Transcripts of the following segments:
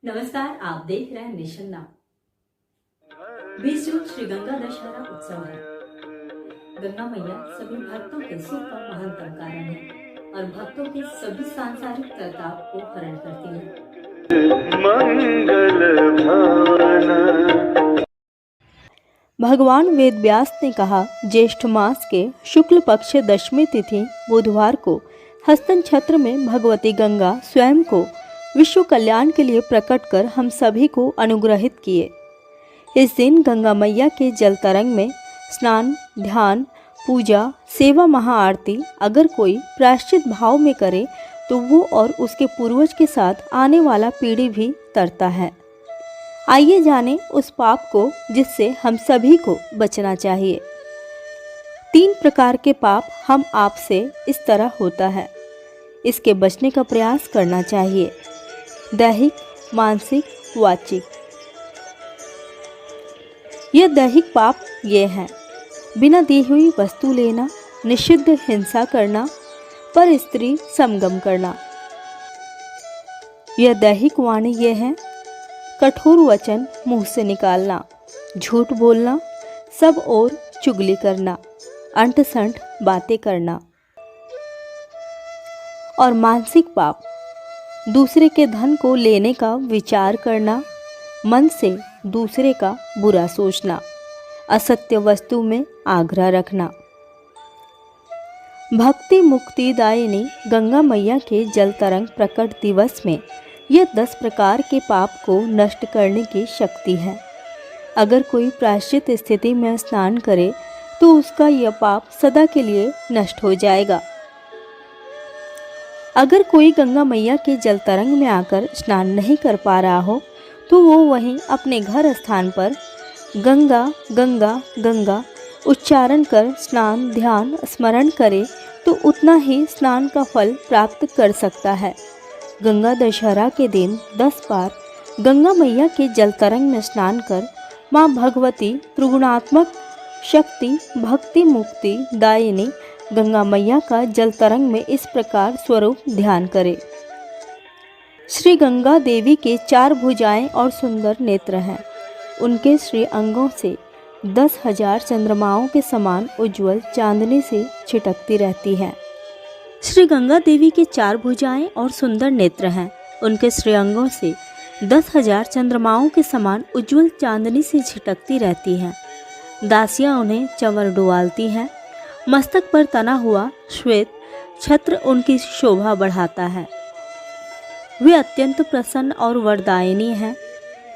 नमस्कार, आप देख रहे हैं नेशन नाउ। 20 जून श्री गंगा दशहरा उत्सव है। गंगा मैया सभी भक्तों के सुख का महत्तम कारण है और भक्तों के सभी सांसारिक प्रताप को हरण करती है। मंगल भावना। भगवान वेदव्यास ने कहा, ज्येष्ठ मास के शुक्ल पक्ष दशमी तिथि बुधवार को हस्त नक्षत्र में भगवती गंगा स्वयं को विश्व कल्याण के लिए प्रकट कर हम सभी को अनुग्रहित किए। इस दिन गंगा मैया के जल तरंग में स्नान, ध्यान, पूजा, सेवा, महाआरती अगर कोई प्रायश्चित भाव में करे तो वो और उसके पूर्वज के साथ आने वाला पीढ़ी भी तरता है। आइए जानें उस पाप को जिससे हम सभी को बचना चाहिए। 3 प्रकार के पाप हम आप से इस तरह होता है, इसके बचने का प्रयास करना चाहिए। दैहिक, मानसिक, वाचिक। यह दैहिक पाप ये हैं: बिना दी हुई वस्तु लेना, निषिद्ध हिंसा करना, पर स्त्री समगम करना। यह दैहिक वाणी ये है: कठोर वचन मुंह से निकालना, झूठ बोलना, सब और चुगली करना, अंट संठ बातें करना। और मानसिक पाप, दूसरे के धन को लेने का विचार करना, मन से दूसरे का बुरा सोचना, असत्य वस्तु में आग्रह रखना। भक्ति मुक्ति दायिनी गंगा मैया के जल तरंग प्रकट दिवस में यह 10 प्रकार के पाप को नष्ट करने की शक्ति है। अगर कोई प्रायश्चित स्थिति में स्नान करे तो उसका यह पाप सदा के लिए नष्ट हो जाएगा। अगर कोई गंगा मैया के जल तरंग में आकर स्नान नहीं कर पा रहा हो तो वो वहीं अपने घर स्थान पर गंगा गंगा गंगा उच्चारण कर स्नान, ध्यान, स्मरण करे तो उतना ही स्नान का फल प्राप्त कर सकता है। गंगा दशहरा के दिन 10 बार गंगा मैया के जल तरंग में स्नान कर माँ भगवती त्रिगुणात्मक शक्ति भक्ति मुक्ति दायिनी गंगा मैया का जल तरंग में इस प्रकार स्वरूप ध्यान करें। श्री गंगा देवी के 4 भुजाएं और सुंदर नेत्र हैं। उनके श्री अंगों से 10,000 चंद्रमाओं के समान उज्जवल चांदनी से छिटकती रहती हैं। श्री गंगा देवी के 4 भुजाएं और सुंदर नेत्र हैं। उनके श्री अंगों से 10,000 चंद्रमाओं के समान उज्जवल चांदनी से छिटकती रहती हैं। दासियां उन्हें चंवर डुबालती हैं। मस्तक पर तना हुआ श्वेत छत्र उनकी शोभा बढ़ाता है। वे अत्यंत प्रसन्न और वरदायिनी हैं।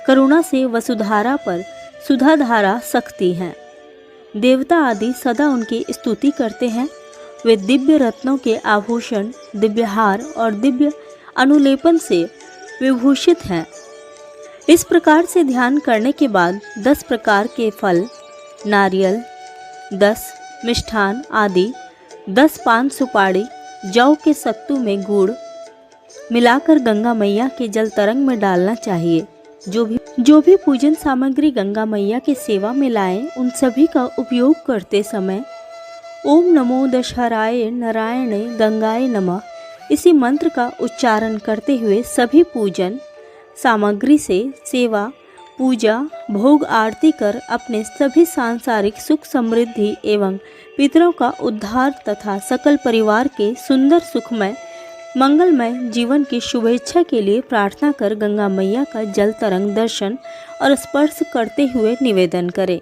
करुणा से वसुधारा पर सुधाधारा सकती हैं। देवता आदि सदा उनकी स्तुति करते हैं। वे दिव्य रत्नों के आभूषण, दिव्य हार और दिव्य अनुलेपन से विभूषित हैं। इस प्रकार से ध्यान करने के बाद 10 प्रकार के फल, नारियल, 10 मिष्ठान आदि, 10 पान सुपारी, जौ के सत्तू में गुड़ मिलाकर गंगा मैया के जल तरंग में डालना चाहिए। जो भी पूजन सामग्री गंगा मैया के सेवा में लाएं, उन सभी का उपयोग करते समय ओम नमो दशहराय नारायणे गंगाय नमः इसी मंत्र का उच्चारण करते हुए सभी पूजन सामग्री से सेवा, पूजा, भोग आरती कर अपने सभी सांसारिक सुख समृद्धि एवं पितरों का उद्धार तथा सकल परिवार के सुंदर सुखमय मंगलमय जीवन की शुभेच्छा के लिए प्रार्थना कर गंगा मैया का जल तरंग दर्शन और स्पर्श करते हुए निवेदन करें।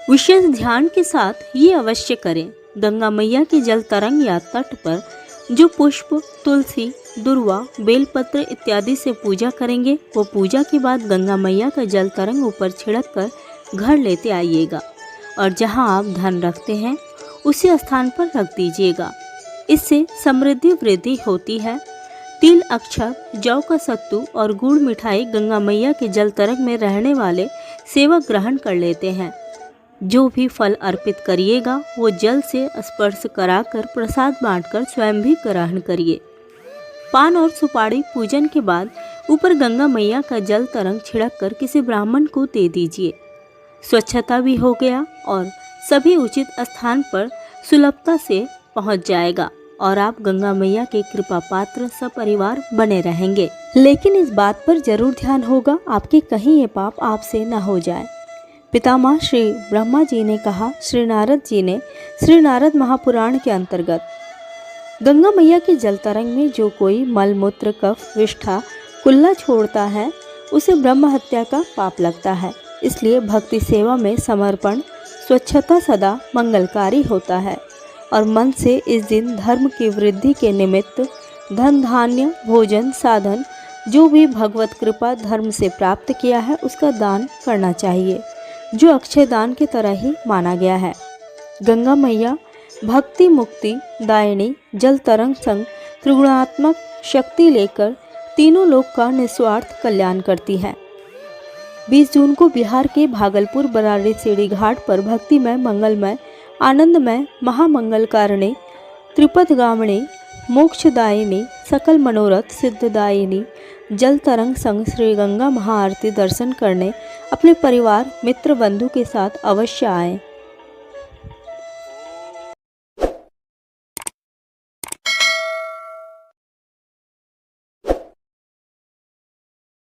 विशेष ध्यान के साथ ये अवश्य करें: गंगा मैया के जल तरंग या तट पर जो पुष्प, तुलसी, दुर्वा, बेलपत्र इत्यादि से पूजा करेंगे वो पूजा के बाद गंगा मैया का जल तरंग ऊपर छिड़क कर घर लेते आइएगा और जहां आप धन रखते हैं उसी स्थान पर रख दीजिएगा। इससे समृद्धि वृद्धि होती है। तिल, अक्षत, जौ का सत्तू और गुड़ मिठाई गंगा मैया के जल तरंग में रहने वाले सेवक ग्रहण कर लेते हैं। जो भी फल अर्पित करिएगा वो जल से स्पर्श कराकर प्रसाद बांटकर स्वयं भी ग्रहण करिए। पान और सुपारी पूजन के बाद ऊपर गंगा मैया का जल तरंग छिड़क कर किसी ब्राह्मण को दे दीजिए। स्वच्छता भी हो गया और सभी उचित स्थान पर सुलभता से पहुंच जाएगा और आप गंगा मैया के कृपा पात्र सपरिवार बने रहेंगे। लेकिन इस बात पर जरूर ध्यान होगा आपके कहीं ये पाप आपसे न हो जाए। पितामह श्री ब्रह्मा जी ने कहा, श्री नारद जी ने श्री नारद महापुराण के अंतर्गत, गंगा मैया के जल तरंग में जो कोई मल मूत्र कफ विष्ठा कुल्ला छोड़ता है उसे ब्रह्म हत्या का पाप लगता है। इसलिए भक्ति सेवा में समर्पण स्वच्छता सदा मंगलकारी होता है और मन से इस दिन धर्म की वृद्धि के निमित्त धन धान्य भोजन साधन जो भी भगवत कृपा धर्म से प्राप्त किया है उसका दान करना चाहिए, जो अक्षय दान की तरह ही माना गया है। गंगा मैया भक्ति मुक्ति दायिनी जल तरंग संग त्रिगुणात्मक शक्ति लेकर तीनों लोक का निस्वार्थ कल्याण करती है। 20 जून को बिहार के भागलपुर बरारी सीढ़ी घाट पर भक्तिमय मंगलमय आनंदमय महामंगलकारिणी त्रिपथगामिनी मोक्षदायिनी सकल मनोरथ सिद्धदायिनी जल तरंग संग श्री गंगा महाआरती दर्शन करने अपने परिवार मित्र बंधु के साथ अवश्य आएं।